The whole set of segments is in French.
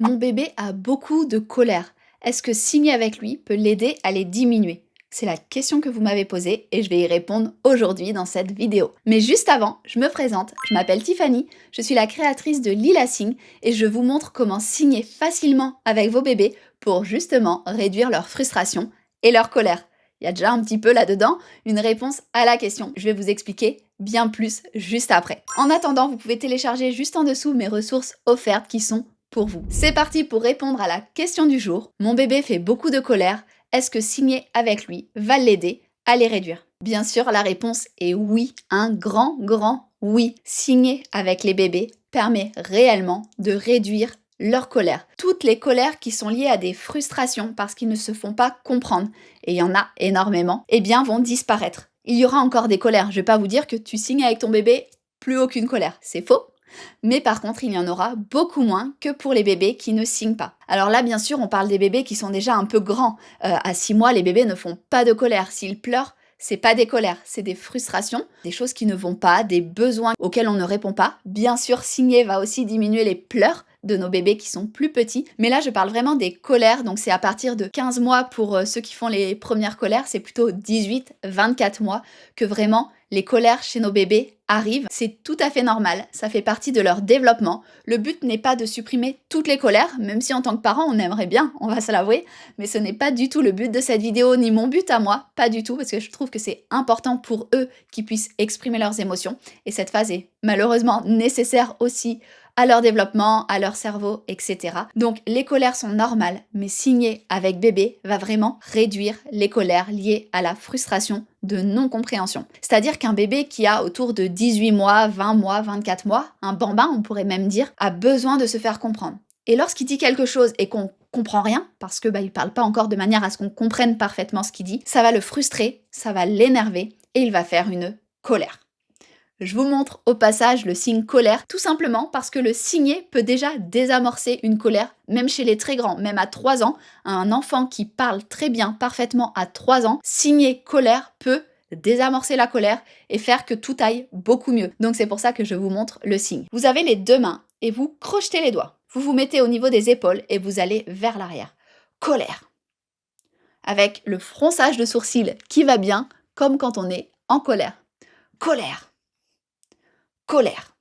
Mon bébé a beaucoup de colère. Est-ce que signer avec lui peut l'aider à les diminuer? C'est la question que vous m'avez posée et je vais y répondre aujourd'hui dans cette vidéo. Mais juste avant, je me présente, je m'appelle Tiffany, je suis la créatrice de Lila Signe et je vous montre comment signer facilement avec vos bébés pour justement réduire leur frustration et leur colère. Il y a déjà un petit peu là-dedans une réponse à la question. Je vais vous expliquer bien plus juste après. En attendant, vous pouvez télécharger juste en dessous mes ressources offertes qui sont pour vous. C'est parti pour répondre à la question du jour. Mon bébé fait beaucoup de colère. Est-ce que signer avec lui va l'aider à les réduire? Bien sûr, la réponse est oui. Un grand oui. Signer avec les bébés permet réellement de réduire leur colère. Toutes les colères qui sont liées à des frustrations parce qu'ils ne se font pas comprendre, et il y en a énormément, eh bien vont disparaître. Il y aura encore des colères. Je vais pas vous dire que tu signes avec ton bébé, plus aucune colère. C'est faux. Mais par contre, il y en aura beaucoup moins que pour les bébés qui ne signent pas. Alors là, bien sûr, on parle des bébés qui sont déjà un peu grands. À 6 mois, les bébés ne font pas de colère. S'ils pleurent, c'est pas des colères, c'est des frustrations, des choses qui ne vont pas, des besoins auxquels on ne répond pas. Bien sûr, signer va aussi diminuer les pleurs de nos bébés qui sont plus petits. Mais là, je parle vraiment des colères, donc c'est à partir de 15 mois pour ceux qui font les premières colères, c'est plutôt 18-24 mois que vraiment les colères chez nos bébés arrivent. C'est tout à fait normal, ça fait partie de leur développement. Le but n'est pas de supprimer toutes les colères, même si en tant que parent, on aimerait bien, on va se l'avouer, mais ce n'est pas du tout le but de cette vidéo, ni mon but à moi, pas du tout, parce que je trouve que c'est important pour eux qu'ils puissent exprimer leurs émotions, et cette phase est malheureusement nécessaire aussi à leur développement, à leur cerveau, etc. Donc les colères sont normales, mais signer avec bébé va vraiment réduire les colères liées à la frustration de non-compréhension. C'est-à-dire qu'un bébé qui a autour de 18 mois, 20 mois, 24 mois, un bambin on pourrait même dire, a besoin de se faire comprendre. Et lorsqu'il dit quelque chose et qu'on comprend rien, parce que il parle pas encore de manière à ce qu'on comprenne parfaitement ce qu'il dit, ça va le frustrer, ça va l'énerver et il va faire une colère. Je vous montre au passage le signe colère, tout simplement parce que le signer peut déjà désamorcer une colère, même chez les très grands, même à 3 ans. Un enfant qui parle très bien, parfaitement à 3 ans, signer colère peut désamorcer la colère et faire que tout aille beaucoup mieux. Donc c'est pour ça que je vous montre le signe. Vous avez les deux mains et vous crochetez les doigts. Vous vous mettez au niveau des épaules et vous allez vers l'arrière. Colère. Avec le fronçage de sourcils qui va bien, comme quand on est en colère. Colère. Colère.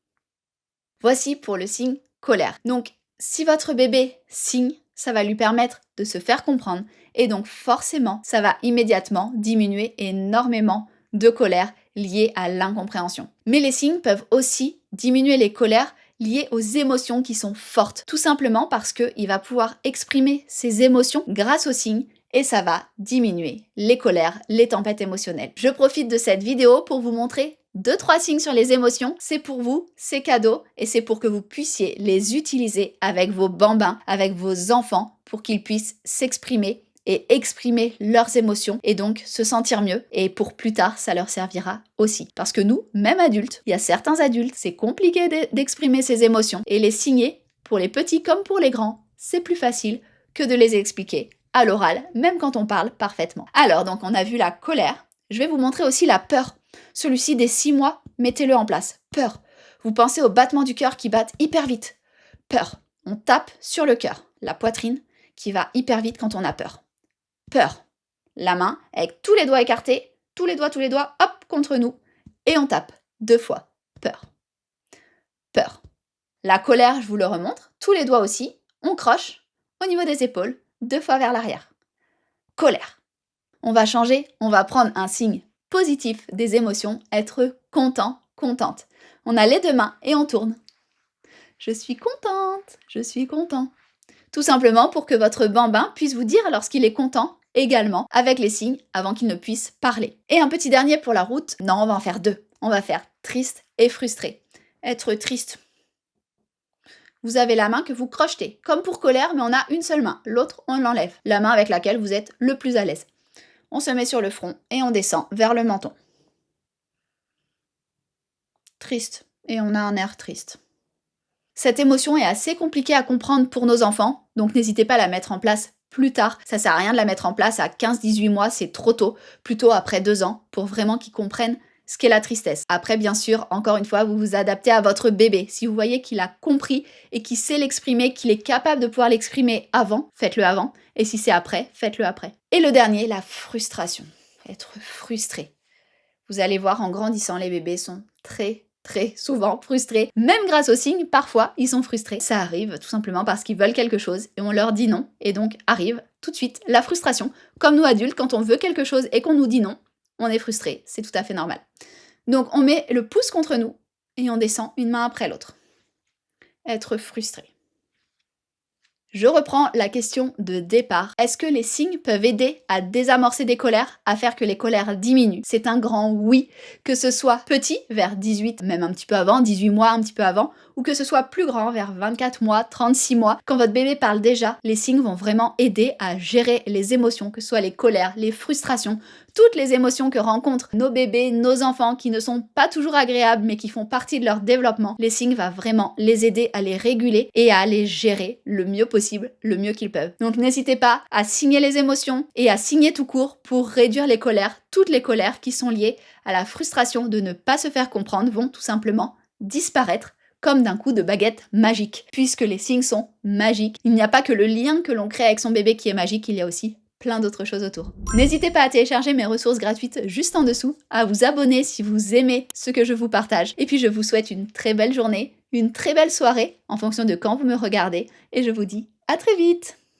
Voici pour le signe colère. Donc, si votre bébé signe, ça va lui permettre de se faire comprendre et donc forcément, ça va immédiatement diminuer énormément de colère liée à l'incompréhension. Mais les signes peuvent aussi diminuer les colères liées aux émotions qui sont fortes, tout simplement parce qu'il va pouvoir exprimer ses émotions grâce aux signes et ça va diminuer les colères, les tempêtes émotionnelles. Je profite de cette vidéo pour vous montrer 2-3 signes sur les émotions, c'est pour vous, c'est cadeau, et c'est pour que vous puissiez les utiliser avec vos bambins, avec vos enfants, pour qu'ils puissent s'exprimer et exprimer leurs émotions, et donc se sentir mieux, et pour plus tard, ça leur servira aussi. Parce que nous, même adultes, il y a certains adultes, c'est compliqué d'exprimer ses émotions, et les signer, pour les petits comme pour les grands, c'est plus facile que de les expliquer à l'oral, même quand on parle parfaitement. Alors, donc on a vu la colère, je vais vous montrer aussi la peur. Celui-ci des 6 mois, mettez-le en place. Peur. Vous pensez au battement du cœur qui bat hyper vite. Peur. On tape sur le cœur, la poitrine qui va hyper vite quand on a peur. Peur. La main avec tous les doigts écartés, tous les doigts, hop, contre nous. Et on tape 2 fois. Peur. Peur. La colère, je vous le remontre, tous les doigts aussi. On croche au niveau des épaules, 2 fois vers l'arrière. Colère. On va changer, on va prendre un signe positif des émotions, être content, contente. On a les deux mains et on tourne. Je suis contente, je suis content. Tout simplement pour que votre bambin puisse vous dire lorsqu'il est content également avec les signes avant qu'il ne puisse parler. Et un petit dernier pour la route, non, on va en faire 2. On va faire triste et frustré. Être triste. Vous avez la main que vous crochetez, comme pour colère, mais on a une seule main. L'autre, on l'enlève. La main avec laquelle vous êtes le plus à l'aise. On se met sur le front et on descend vers le menton. Triste. Et on a un air triste. Cette émotion est assez compliquée à comprendre pour nos enfants, donc n'hésitez pas à la mettre en place plus tard. Ça sert à rien de la mettre en place à 15-18 mois, c'est trop tôt. Plutôt après 2 ans, pour vraiment qu'ils comprennent ce qu'est la tristesse. Après, bien sûr, encore une fois, vous vous adaptez à votre bébé. Si vous voyez qu'il a compris et qu'il sait l'exprimer, qu'il est capable de pouvoir l'exprimer avant, faites-le avant. Et si c'est après, faites-le après. Et le dernier, la frustration. Être frustré. Vous allez voir, en grandissant, les bébés sont très souvent frustrés. Même grâce aux signes, parfois, ils sont frustrés. Ça arrive tout simplement parce qu'ils veulent quelque chose et on leur dit non. Et donc arrive tout de suite la frustration. Comme nous adultes, quand on veut quelque chose et qu'on nous dit non, on est frustré. C'est tout à fait normal. Donc on met le pouce contre nous et on descend une main après l'autre. Être frustré. Je reprends la question de départ. Est-ce que les signes peuvent aider à désamorcer des colères, à faire que les colères diminuent? C'est un grand oui, que ce soit petit, vers 18, même un petit peu avant, 18 mois, un petit peu avant, ou que ce soit plus grand, vers 24 mois, 36 mois. Quand votre bébé parle déjà, les signes vont vraiment aider à gérer les émotions, que ce soit les colères, les frustrations, toutes les émotions que rencontrent nos bébés, nos enfants, qui ne sont pas toujours agréables, mais qui font partie de leur développement. Les signes vont vraiment les aider à les réguler et à les gérer le mieux possible, le mieux qu'ils peuvent. Donc n'hésitez pas à signer les émotions et à signer tout court pour réduire les colères. Toutes les colères qui sont liées à la frustration de ne pas se faire comprendre vont tout simplement disparaître comme d'un coup de baguette magique. Puisque les signes sont magiques, il n'y a pas que le lien que l'on crée avec son bébé qui est magique, il y a aussi plein d'autres choses autour. N'hésitez pas à télécharger mes ressources gratuites juste en dessous, à vous abonner si vous aimez ce que je vous partage, et puis je vous souhaite une très belle journée, une très belle soirée, en fonction de quand vous me regardez, et je vous dis à très vite!